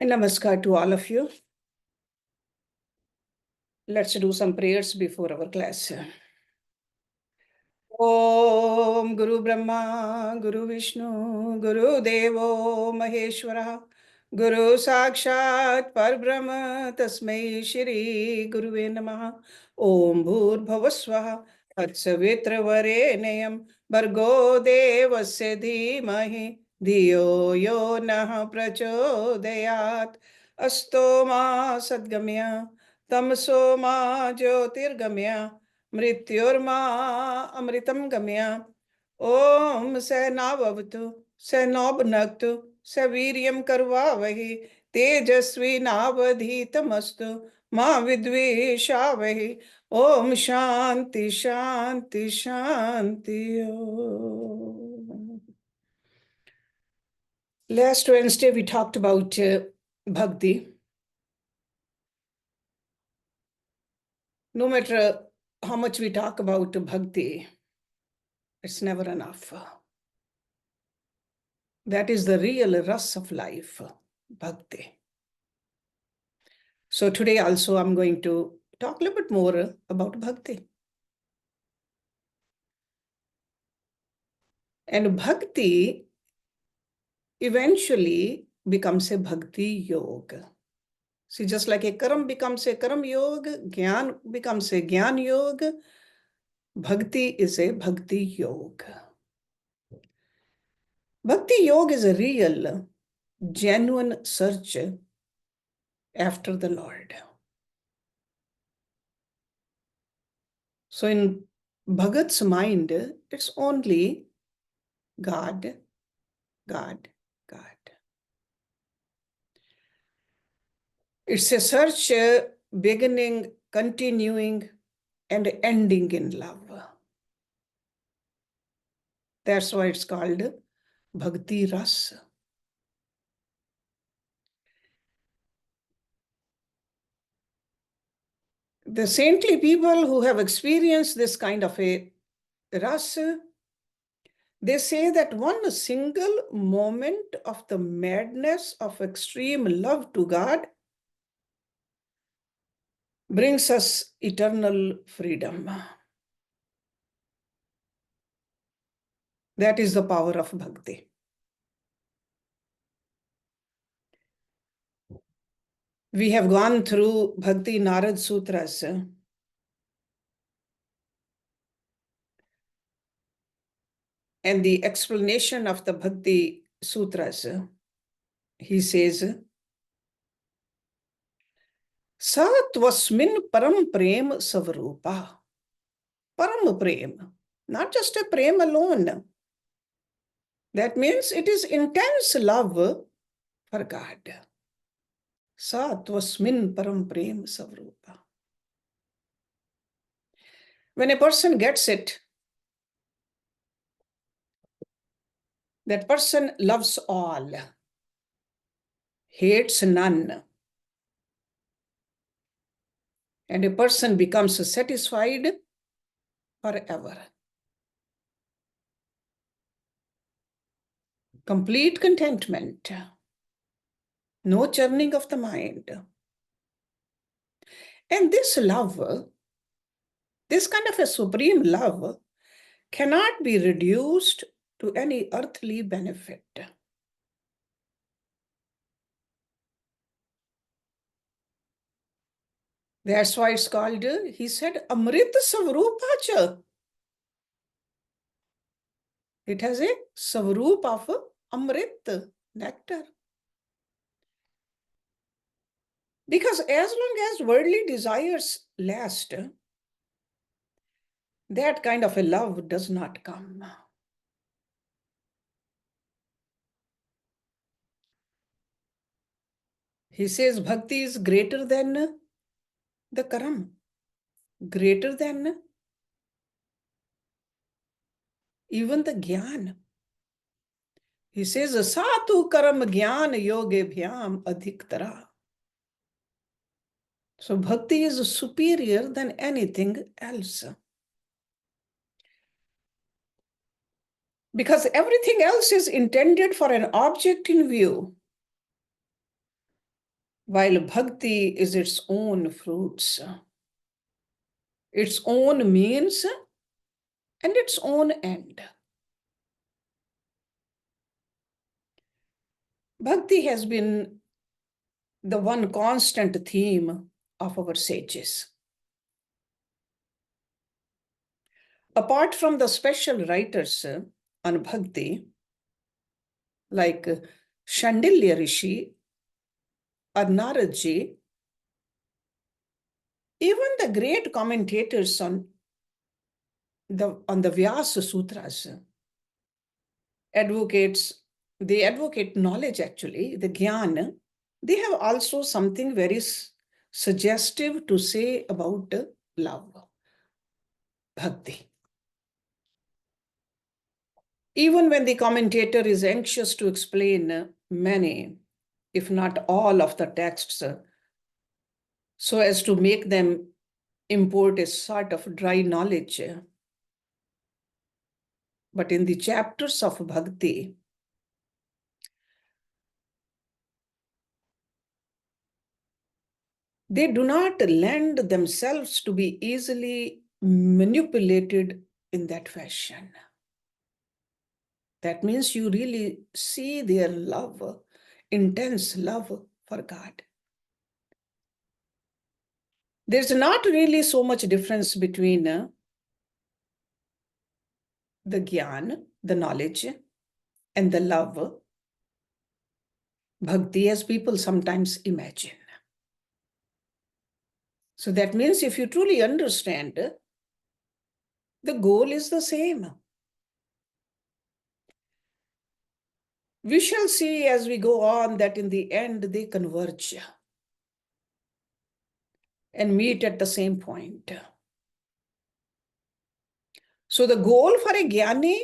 And namaskar to all of you. Let's do some prayers before our class. Om Guru Brahma, Guru Vishnu, Guru Devo Maheshwara, Guru Sakshat Parbrahma, Tasmai Shri Guruve Namaha. Om Bhur Bhavaswaha, Tatsavitra Varenayam, Bhargo Devasya Dhimahi, Dhiyo Yo Nah Prachodayat, Asto Ma Sadgamya, Tamso Ma Jyotirgamya, मृत्युर्मा अमृतम गम्या ओम स नावतु स नौभनक्तु स वीर्यं करवावहि तेजस्वी नावधीतमस्तु मा विद्वेषावहि ओम शांति शांति शांति Last Wednesday we talked about bhakti. No matter how much we talk about bhakti, it's never enough. That is the real rus of life, bhakti. So today also I'm going to talk a little bit more about bhakti. And bhakti eventually becomes a bhakti yoga. See, just like a karam becomes a karam yoga, gyan becomes a gyan yoga, bhakti is a bhakti yoga. Bhakti yoga is a real, genuine search after the Lord. So in Bhagat's mind, it's only God, God, God. It's a search beginning, continuing, and ending in love. That's why it's called Bhakti Ras. The saintly people who have experienced this kind of a ras, they say that one single moment of the madness of extreme love to God brings us eternal freedom. That is the power of bhakti. We have gone through Bhakti Narad Sutras. And the explanation of the Bhakti Sutras, he says, Sa tvasmin param prem savrupa. Param prem, not just a prem alone. That means it is intense love for God. Sa tvasmin param prem savrupa. When a person gets it, that person loves all, hates none, and a person becomes satisfied forever. Complete contentment, no churning of the mind. And this love, this kind of a supreme love, cannot be reduced to any earthly benefit. That's why it's called, he said, Amrit Savrupacha. It has a Savrup of Amrit, nectar. Because as long as worldly desires last, that kind of a love does not come. He says bhakti is greater than the karam, greater than even the gyan. He says, Satu karam gyan yoge bhyam adhiktara. So bhakti is superior than anything else. Because everything else is intended for an object in view. while bhakti is its own fruits, its own means, and its own end. Bhakti has been the one constant theme of our sages. Apart from the special writers on bhakti, like Shandilya Rishi or Naradji, even the great commentators on the Vyasa Sutras they advocate knowledge actually, the Gyan. They have also something very suggestive to say about love, bhakti. Even when the commentator is anxious to explain many, if not all, of the texts, so as to make them import a sort of dry knowledge. But in the chapters of bhakti, they do not lend themselves to be easily manipulated in that fashion. That means you really see their love, intense love for God. There's not really so much difference between the gyan, the knowledge, and the love, bhakti, as people sometimes imagine. So that means if you truly understand, the goal is the same. We shall see as we go on that in the end they converge and meet at the same point. So the goal for a jnani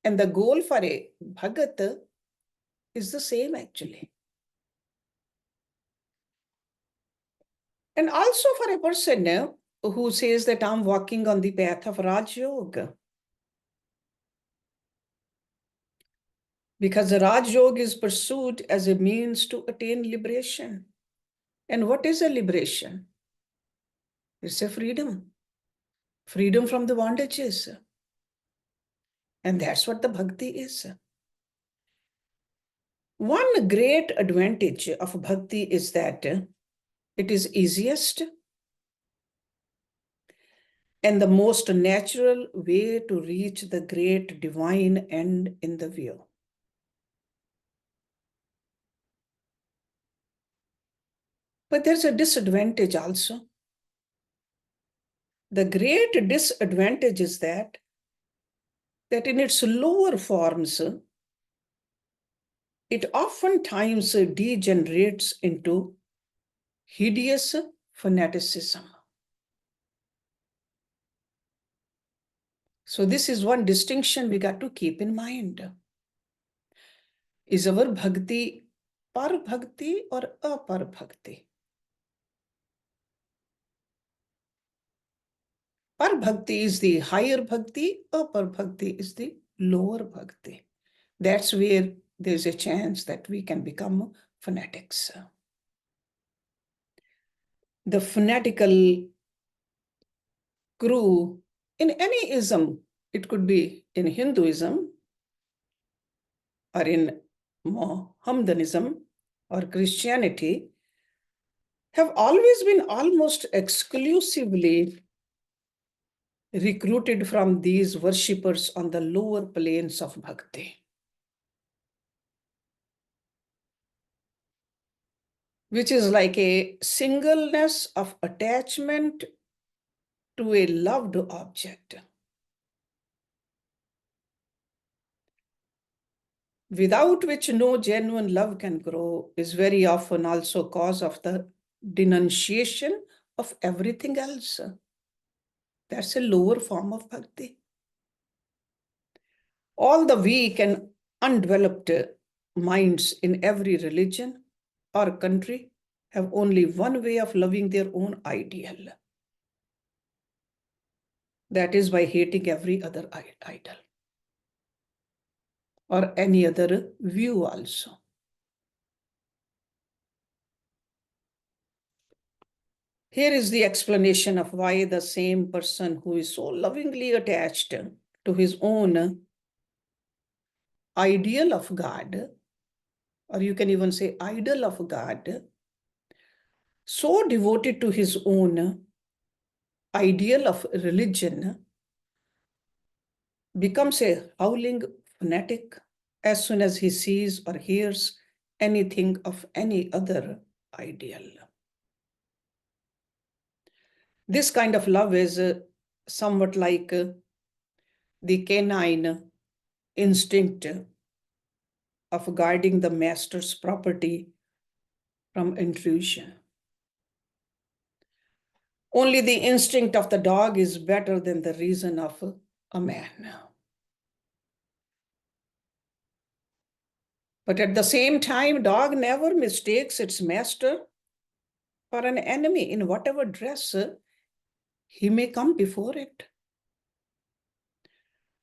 and the goal for a bhagat is the same actually. And also for a person who says that I'm walking on the path of Raj Yoga. Because the Raj Yoga is pursued as a means to attain liberation. And what is a liberation? It's a freedom. Freedom from the bondages. And that's what the bhakti is. One great advantage of bhakti is that it is easiest and the most natural way to reach the great divine end in the view. But there's a disadvantage also. The great disadvantage is that in its lower forms, it oftentimes degenerates into hideous fanaticism. So this is one distinction we got to keep in mind. Is our bhakti par bhakti or apar bhakti? Par bhakti is the higher bhakti, apar bhakti is the lower bhakti. That's where there's a chance that we can become fanatics. The fanatical crew in any ism, it could be in Hinduism or in Mohammedanism or Christianity, have always been almost exclusively recruited from these worshippers on the lower planes of bhakti, which is like a singleness of attachment to a loved object, without which no genuine love can grow, is very often also cause of the denunciation of everything else. That's a lower form of bhakti. All the weak and undeveloped minds in every religion or country have only one way of loving their own ideal. That is by hating every other idol or any other view also. Here is the explanation of why the same person who is so lovingly attached to his own ideal of God, or you can even say idol of God, so devoted to his own ideal of religion, becomes a howling fanatic as soon as he sees or hears anything of any other ideal. This kind of love is somewhat like the canine instinct of guarding the master's property from intrusion. Only the instinct of the dog is better than the reason of a man. But at the same time, dog never mistakes its master for an enemy in whatever dress he may come before it.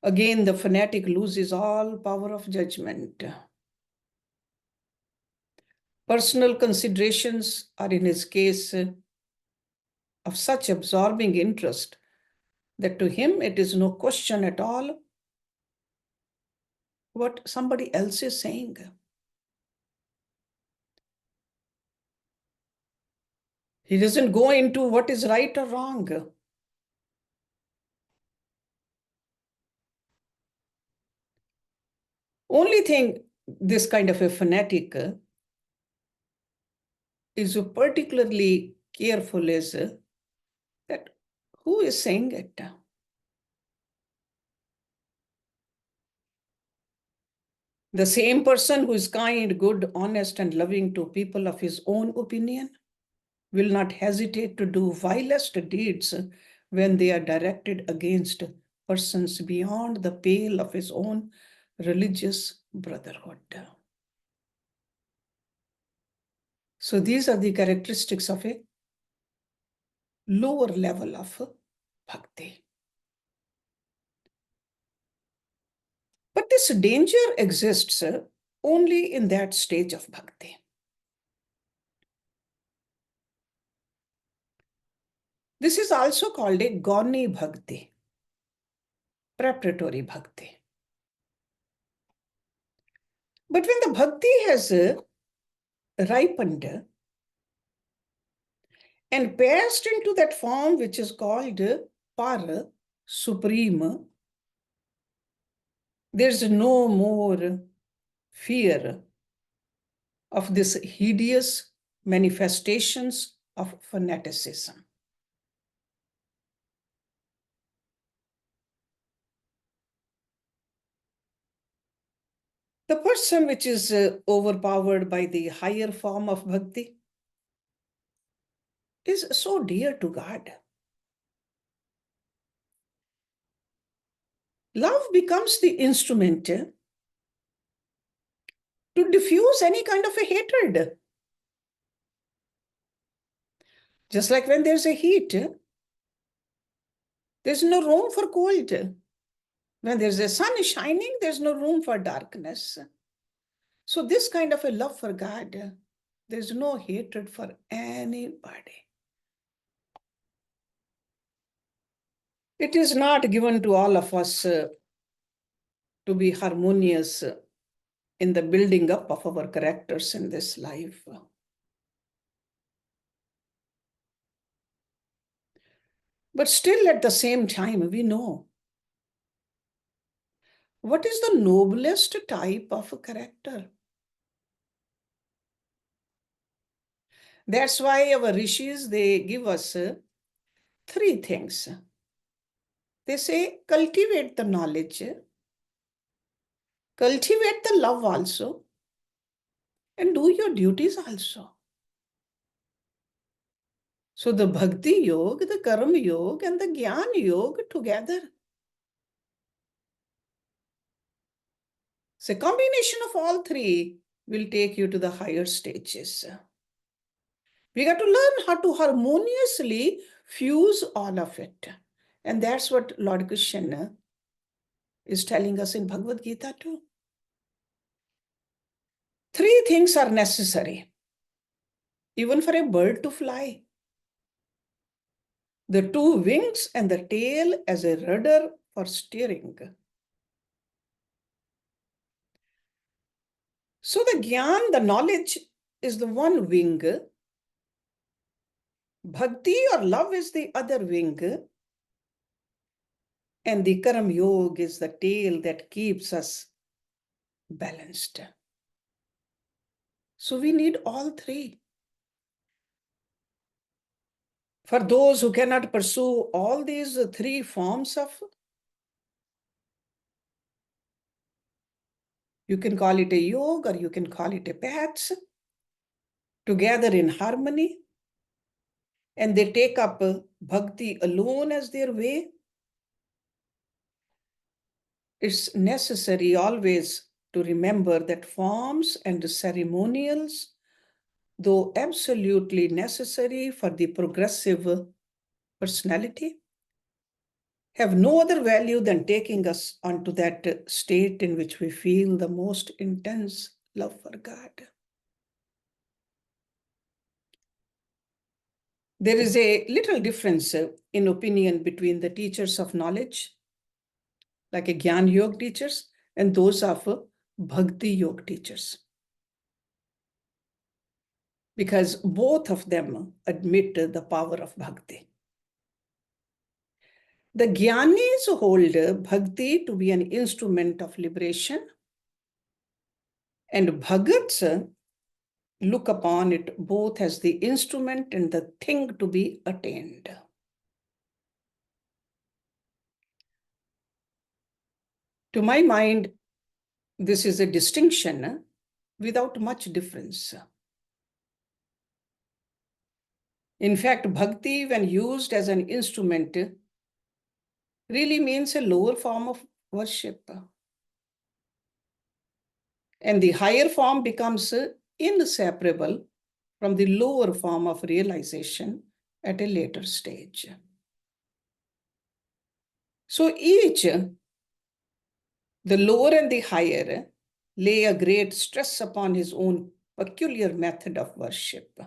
Again, the fanatic loses all power of judgment. Personal considerations are, in his case, of such absorbing interest that to him it is no question at all what somebody else is saying. He doesn't go into what is right or wrong. Only thing this kind of a fanatic is particularly careful is that who is saying it? The same person who is kind, good, honest, and loving to people of his own opinion will not hesitate to do vilest deeds when they are directed against persons beyond the pale of his own religious brotherhood. So these are the characteristics of a lower level of bhakti. But this danger exists only in that stage of bhakti. This is also called a gauni bhakti, preparatory bhakti. But when the bhakti has ripened and passed into that form which is called para, supreme, there's no more fear of this hideous manifestations of fanaticism. The person which is overpowered by the higher form of bhakti is so dear to God. Love becomes the instrument to diffuse any kind of a hatred. Just like when there's a heat, there's no room for cold. When there's a sun shining, there's no room for darkness. So this kind of a love for God, there's no hatred for anybody. It is not given to all of us to be harmonious in the building up of our characters in this life. But still at the same time, we know what is the noblest type of a character. That's why our rishis, they give us three things. They say, cultivate the knowledge, cultivate the love also, and do your duties also. So the Bhakti Yog, the Karma Yog, and the Gyan Yog together. So a combination of all three will take you to the higher stages. We got to learn how to harmoniously fuse all of it. And that's what Lord Krishna is telling us in Bhagavad Gita too. Three things are necessary, even for a bird to fly. the two wings and the tail as a rudder for steering. So the Gyan, the knowledge, is the one wing. Bhakti or love is the other wing. And the Karam Yoga is the tail that keeps us balanced. So we need all three. For those who cannot pursue all these three forms of, you can call it a yoga or you can call it a path, together in harmony, and they take up bhakti alone as their way, it's necessary always to remember that forms and ceremonials, though absolutely necessary for the progressive personality, have no other value than taking us onto that state in which we feel the most intense love for God. There is a little difference in opinion between the teachers of knowledge, like a Gyan Yoga teachers, and those of Bhakti Yoga teachers. Because both of them admit the power of Bhakti. The Gyanis hold Bhakti to be an instrument of liberation, and Bhagats look upon it both as the instrument and the thing to be attained. To my mind, this is a distinction without much difference. In fact, bhakti, when used as an instrument, really means a lower form of worship. And the higher form becomes inseparable from the lower form of realization at a later stage. So each, the lower and the higher, lay a great stress upon his own peculiar method of worship,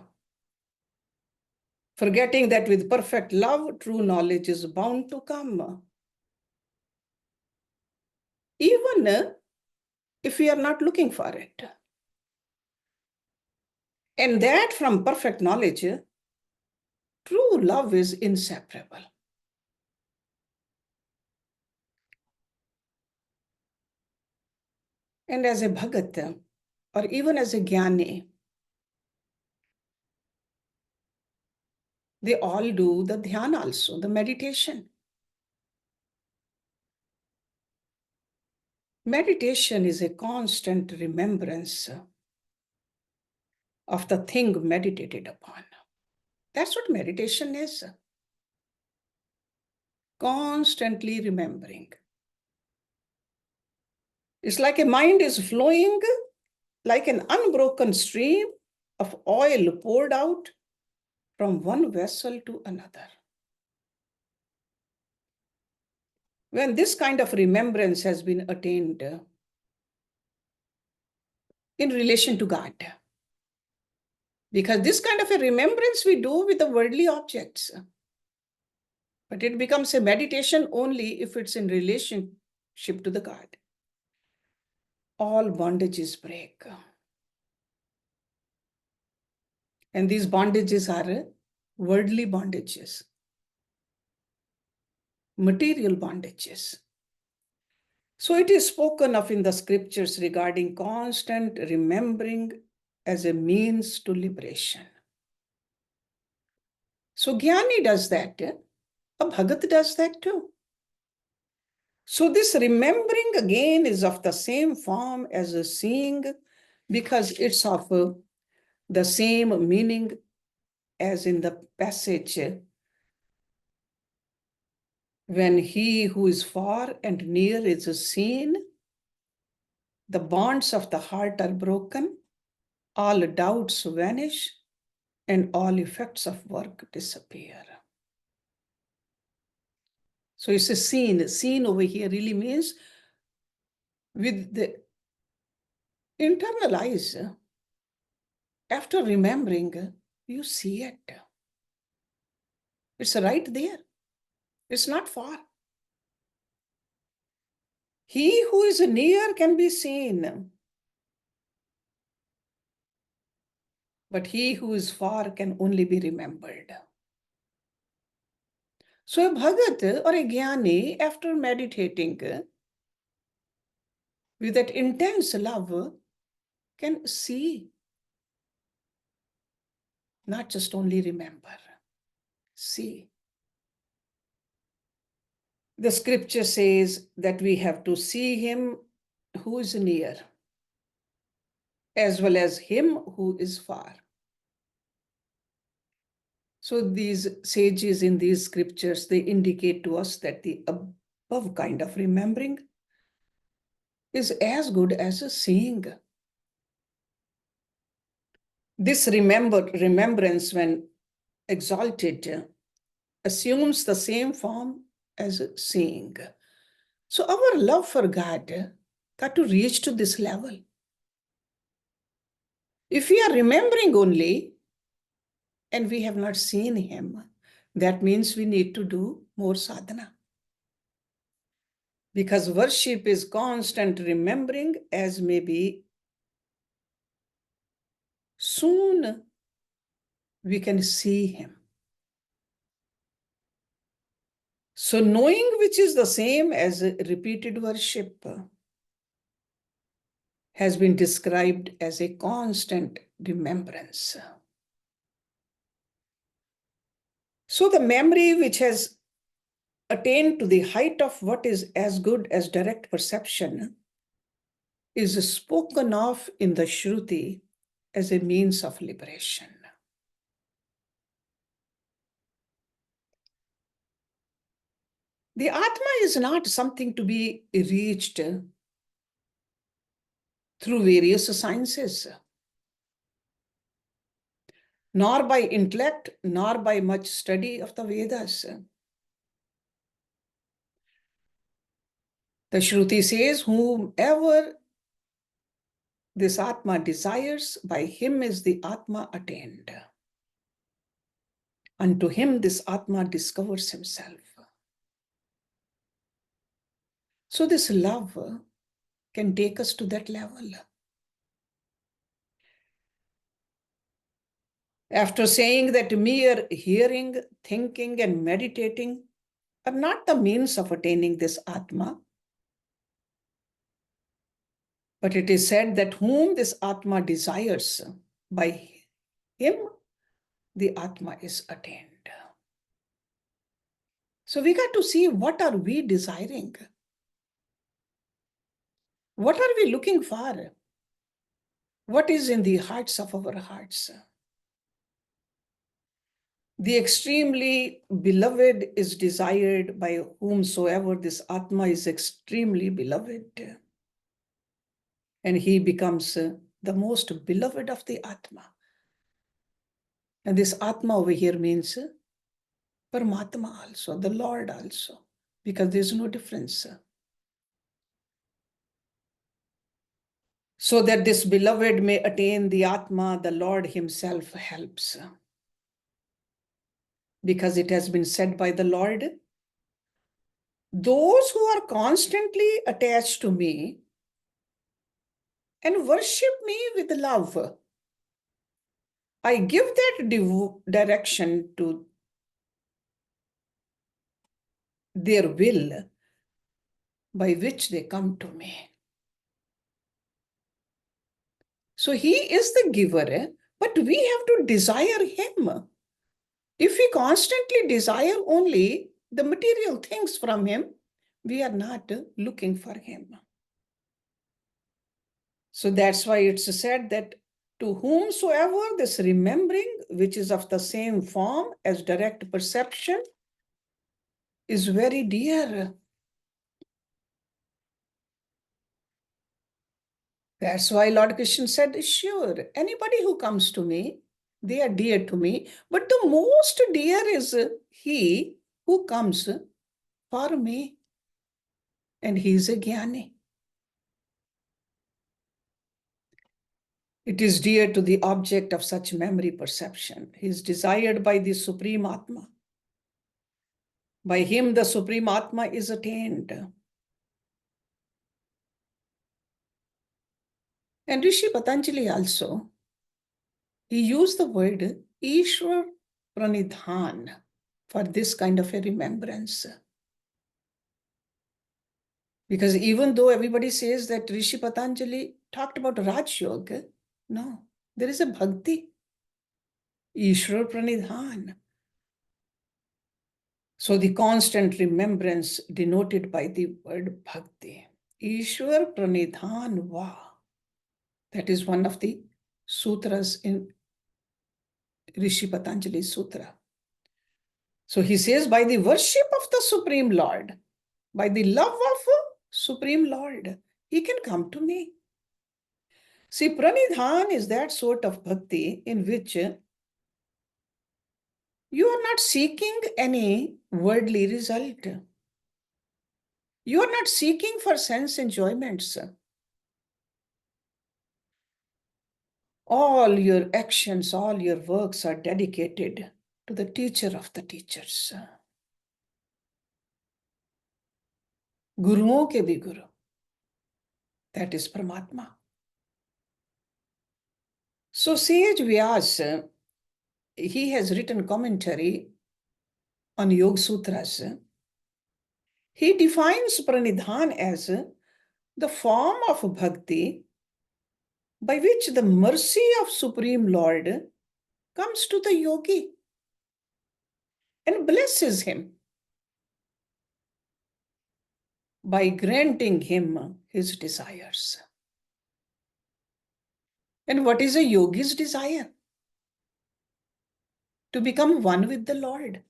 forgetting that with perfect love, true knowledge is bound to come. Even if we are not looking for it. And that from perfect knowledge, true love is inseparable. And as a Bhagat, or even as a Jnani, they all do the dhyan also, the meditation. Meditation is a constant remembrance of the thing meditated upon. That's what meditation is. Constantly remembering. It's like a mind is flowing like an unbroken stream of oil poured out from one vessel to another. When this kind of remembrance has been attained in relation to God, because this kind of a remembrance we do with the worldly objects, but it becomes a meditation only if it's in relationship to the God. All bondages break. And these bondages are worldly bondages, material bondages. So it is spoken of in the scriptures regarding constant remembering as a means to liberation. So Jnani does that. A Bhagat does that too. So this remembering again is of the same form as a seeing, because it's of the same meaning as in the passage, when he who is far and near is seen, the bonds of the heart are broken, all doubts vanish, and all effects of work disappear. So it's a seen. Seen over here really means with the internal eyes. After remembering, you see it. It's right there. It's not far. He who is near can be seen, but he who is far can only be remembered. So a Bhagat or a Jnani, after meditating with that intense love, can see, not just only remember, see. The scripture says that we have to see him who is near, as well as him who is far. So these sages in these scriptures, they indicate to us that the above kind of remembering is as good as a seeing. This remembrance, when exalted, assumes the same form as seeing. So our love for God got to reach to this level. If we are remembering only and we have not seen him, that means we need to do more sadhana. Because worship is constant remembering, as may be soon we can see him. So knowing which is the same as repeated worship has been described as a constant remembrance. So the memory which has attained to the height of what is as good as direct perception is spoken of in the Shruti as a means of liberation. The Atma is not something to be reached through various sciences, nor by intellect, nor by much study of the Vedas. The Shruti says, whomever this Atma desires, by him is the Atma attained. Unto him this Atma discovers himself. So this love can take us to that level. After saying that mere hearing, thinking, and meditating are not the means of attaining this Atma, but it is said that whom this Atma desires, by him the Atma is attained. So we got to see, what are we desiring? What are we looking for? What is in the hearts of our hearts? The extremely beloved is desired by whomsoever this Atma is extremely beloved. And he becomes the most beloved of the Atma. And this Atma over here means Paramatma also, the Lord also, because there's no difference. So that this beloved may attain the Atma, the Lord himself helps. Because it has been said by the Lord, those who are constantly attached to me and worship me with love, I give that direction to their will by which they come to me. So he is the giver, but we have to desire him. If we constantly desire only the material things from him, we are not looking for him. So that's why it's said that to whomsoever this remembering, which is of the same form as direct perception, is very dear. That's why Lord Krishna said, sure, anybody who comes to me, they are dear to me, but the most dear is he who comes for me, and he is a Jnani. It is dear to the object of such memory perception. He is desired by the Supreme Atma. By him, the Supreme Atma is attained. And Rishi Patanjali also, he used the word Ishwar Pranidhan for this kind of a remembrance. Because even though everybody says that Rishi Patanjali talked about Raj Yoga, no, there is a bhakti, Ishwar Pranidhan. So the constant remembrance denoted by the word bhakti, Ishwar Pranidhan va. That is one of the sutras in Rishi Patanjali's sutra. So he says, by the worship of the Supreme Lord, by the love of Supreme Lord, he can come to me. See, pranidhan is that sort of bhakti in which you are not seeking any worldly result. You are not seeking for sense enjoyments. All your actions, all your works are dedicated to the teacher of the teachers. गुरुओं के भी गुरु. That is Paramatma. So sage Vyas, he has written commentary on Yoga Sutras. He defines pranidhan as the form of bhakti by which the mercy of Supreme Lord comes to the yogi and blesses him by granting him his desires. And what is a yogi's desire? To become one with the Lord.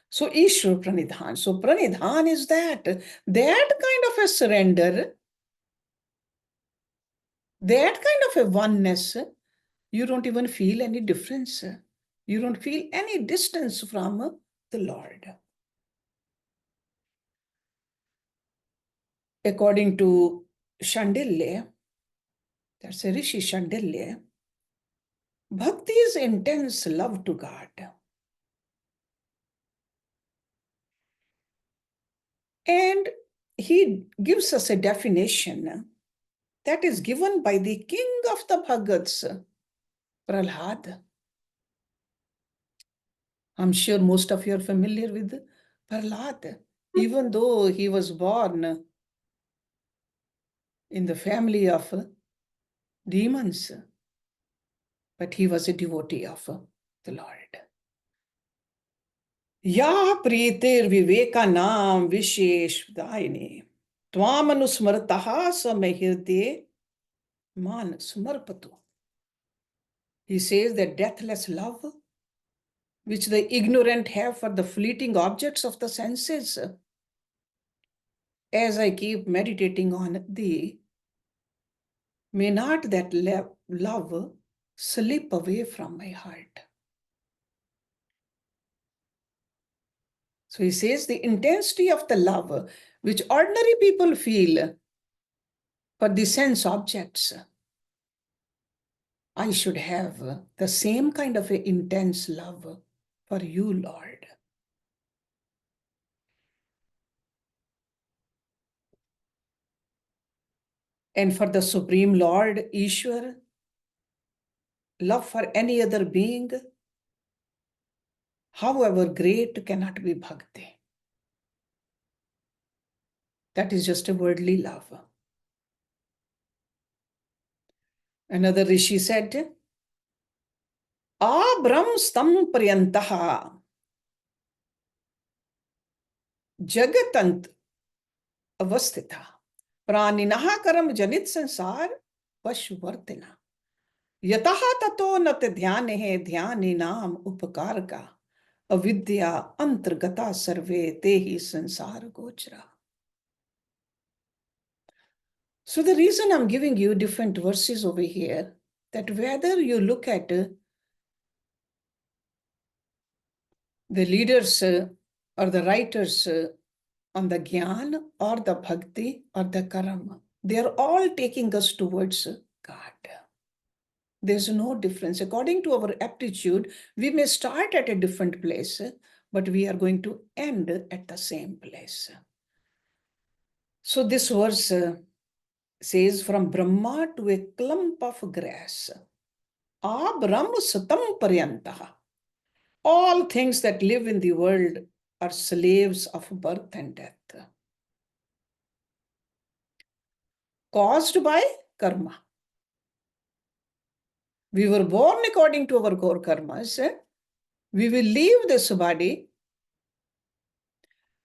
So Ishwar Pranidhan. So Pranidhan is that kind of a surrender, that kind of a oneness. You don't even feel any difference. You don't feel any distance from the Lord. According to Shandilya, that's a Rishi Shandilya, bhakti is intense love to God. And he gives us a definition that is given by the king of the Bhagats, Prahlad. I'm sure most of you are familiar with Prahlad, even though he was born in the family of demons, but he was a devotee of the Lord. Ya pritir viveka naam vishesh daine tvam anusmartaha samahirde man sumarpatu. He says that deathless love, which the ignorant have for the fleeting objects of the senses, as I keep meditating on thee, may not that love slip away from my heart. So he says the intensity of the love which ordinary people feel for the sense objects, I should have the same kind of an intense love for you, Lord. And for the Supreme Lord, Ishwar, love for any other being, however great, cannot be bhakti. That is just a worldly love. Another Rishi said, Abram stam priyantaha jagatant avastita praninaha karam janit sansar pashvartina yataha tato nat dhyanehe dhyaninam upakarka avidya antargata sarve tehi sansar gochra. So the reason I'm giving you different verses over here, that whether you look at the leaders or the writers on the Gyan or the Bhakti or the Karam, they are all taking us towards God. There's no difference. According to our aptitude, we may start at a different place, but we are going to end at the same place. So this verse says, from Brahma to a clump of grass, Abram satam paryantaha. All things that live in the world are slaves of birth and death, caused by karma. We were born according to our core karmas. We will leave this body.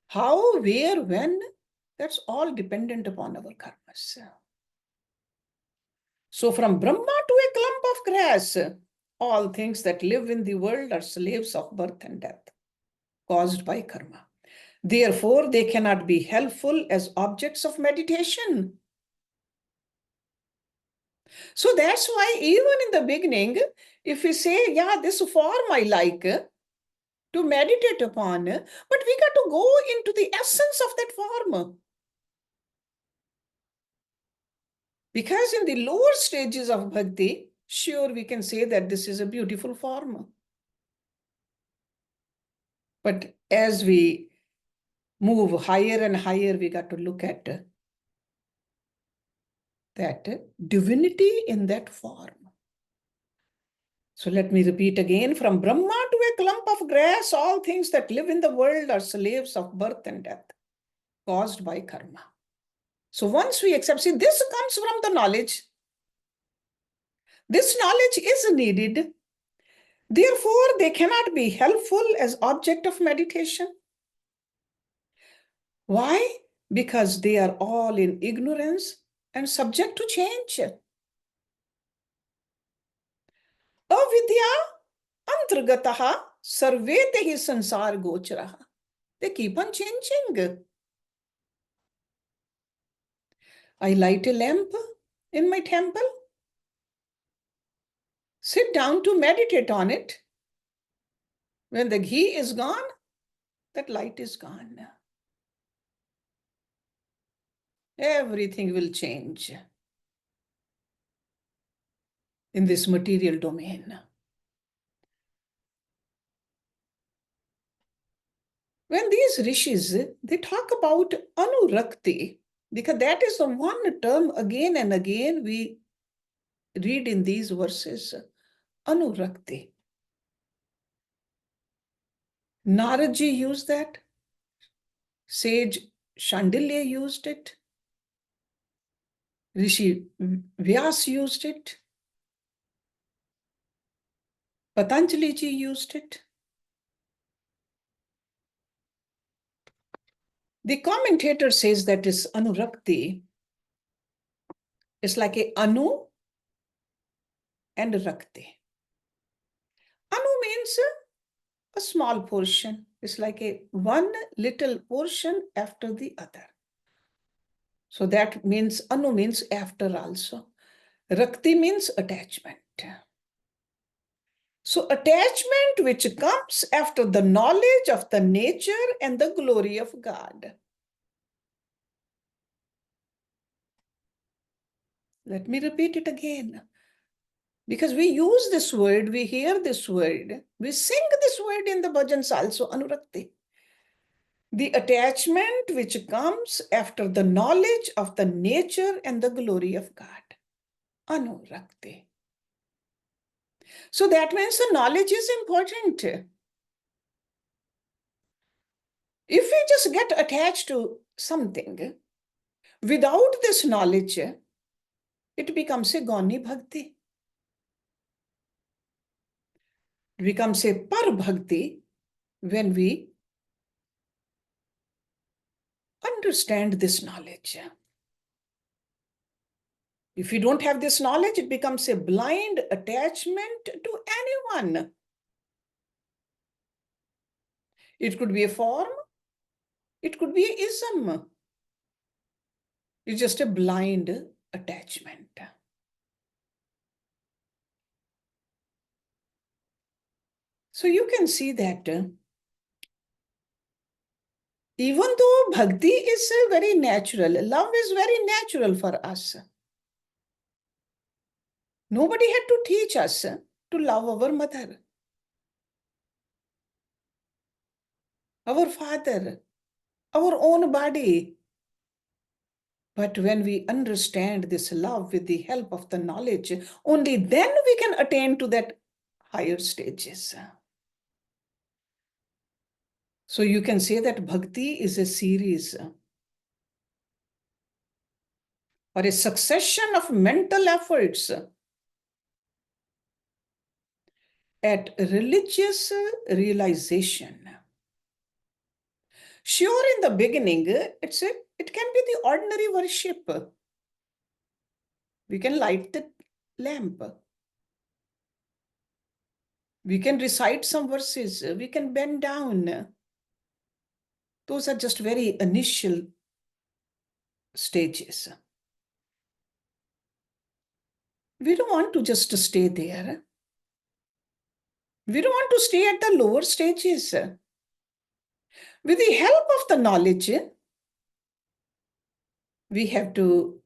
How, where, when, that's all dependent upon our karmas. So from Brahma to a clump of grass, all things that live in the world are slaves of birth and death, caused by karma. Therefore, they cannot be helpful as objects of meditation. So that's why even in the beginning, if we say, yeah, this form I like to meditate upon, but we got to go into the essence of that form. Because in the lower stages of bhakti, sure, we can say that this is a beautiful form. But as we move higher and higher, we got to look at that divinity in that form. So let me repeat again, from Brahma to a clump of grass, all things that live in the world are slaves of birth and death, caused by karma. So once we accept, see, this comes from the knowledge. This knowledge is needed. Therefore, they cannot be helpful as object of meditation. Why? Because they are all in ignorance and subject to change. Avidya antargataha sarvetehi sansar gocharaha. They keep on changing. I light a lamp in my temple, sit down to meditate on it. When the ghee is gone, that light is gone. Everything will change in this material domain. When these rishis, they talk about anurakti, because that is the one term again and again we read in these verses, anurakti. Naradji used that. Sage Shandilya used it. Rishi Vyas used it. Patanjali ji used it. The commentator says that is anurakti. It's like a anu and rakti. Anu means a small portion. It's like a one little portion after the other. So that means anu means after also. Rakti means attachment. So attachment which comes after the knowledge of the nature and the glory of God. Let me repeat it again. Because we use this word, we hear this word, we sing this word in the bhajans also, anurakti. The attachment which comes after the knowledge of the nature and the glory of God. Anurakti. So that means the knowledge is important. If we just get attached to something, without this knowledge, it becomes a Gauni Bhakti. It becomes a Par Bhakti when we understand this knowledge. If you don't have this knowledge, it becomes a blind attachment to anyone. It could be a form, it could be an ism. It's just a blind attachment. So you can see that even though bhakti is very natural, love is very natural for us. Nobody had to teach us to love our mother, our father, our own body. But when we understand this love with the help of the knowledge, only then we can attain to that higher stages. So you can say that bhakti is a series or a succession of mental efforts at religious realization. Sure, in the beginning, it can be the ordinary worship. We can light the lamp. We can recite some verses. We can bend down. Those are just very initial stages. We don't want to just stay there. We don't want to stay at the lower stages. With the help of the knowledge, we have to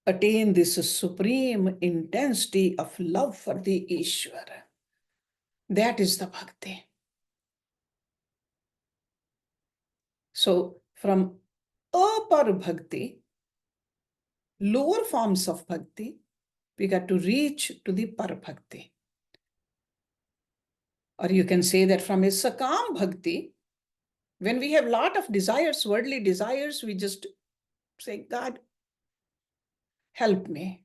attain this supreme intensity of love for the Ishvara. That is the bhakti. So from apar bhakti, lower forms of bhakti, we got to reach to the par bhakti. Or you can say that from a sakam bhakti, when we have a lot of desires, worldly desires, we just say, God, help me.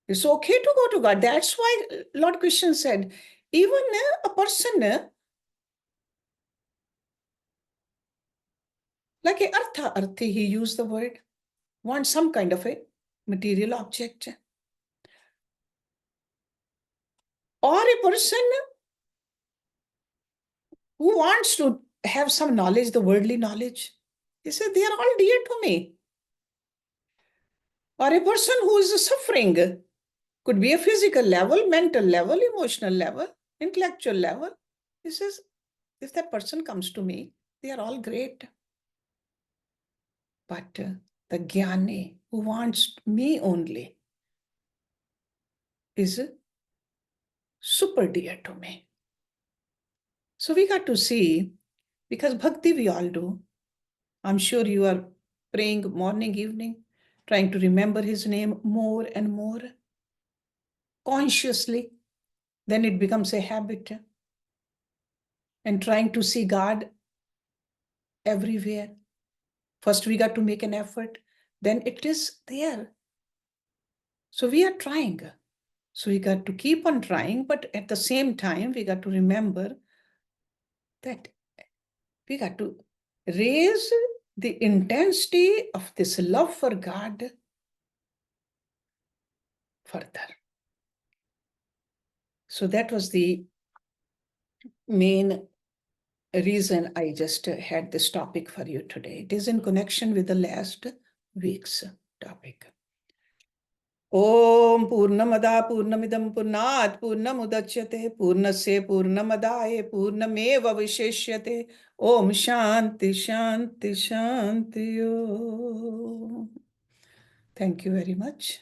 It's okay to go to God. That's why Lord Krishna said, even a person like a arthi, he used the word, wants some kind of a material object. Or a person who wants to have some knowledge, the worldly knowledge. He said, they are all dear to me. Or a person who is suffering, could be a physical level, mental level, emotional level, intellectual level. He says, if that person comes to me, they are all great. But the jnani who wants me only is super dear to me. So we got to see, because bhakti we all do. I'm sure you are praying morning, evening, trying to remember his name more and more consciously. Then it becomes a habit. And trying to see God everywhere. First, we got to make an effort. Then it is there. So we are trying. So we got to keep on trying. But at the same time, we got to remember that we got to raise the intensity of this love for God further. So that was the main reason I just had this topic for you today. It is in connection with the last week's topic. Om Purnamada Purnamidam Purnat Purnamudachyate Purnasya Purnamadaye Purnameva Viseshyate Om Shanti Shanti Shanti Om. Thank you very much.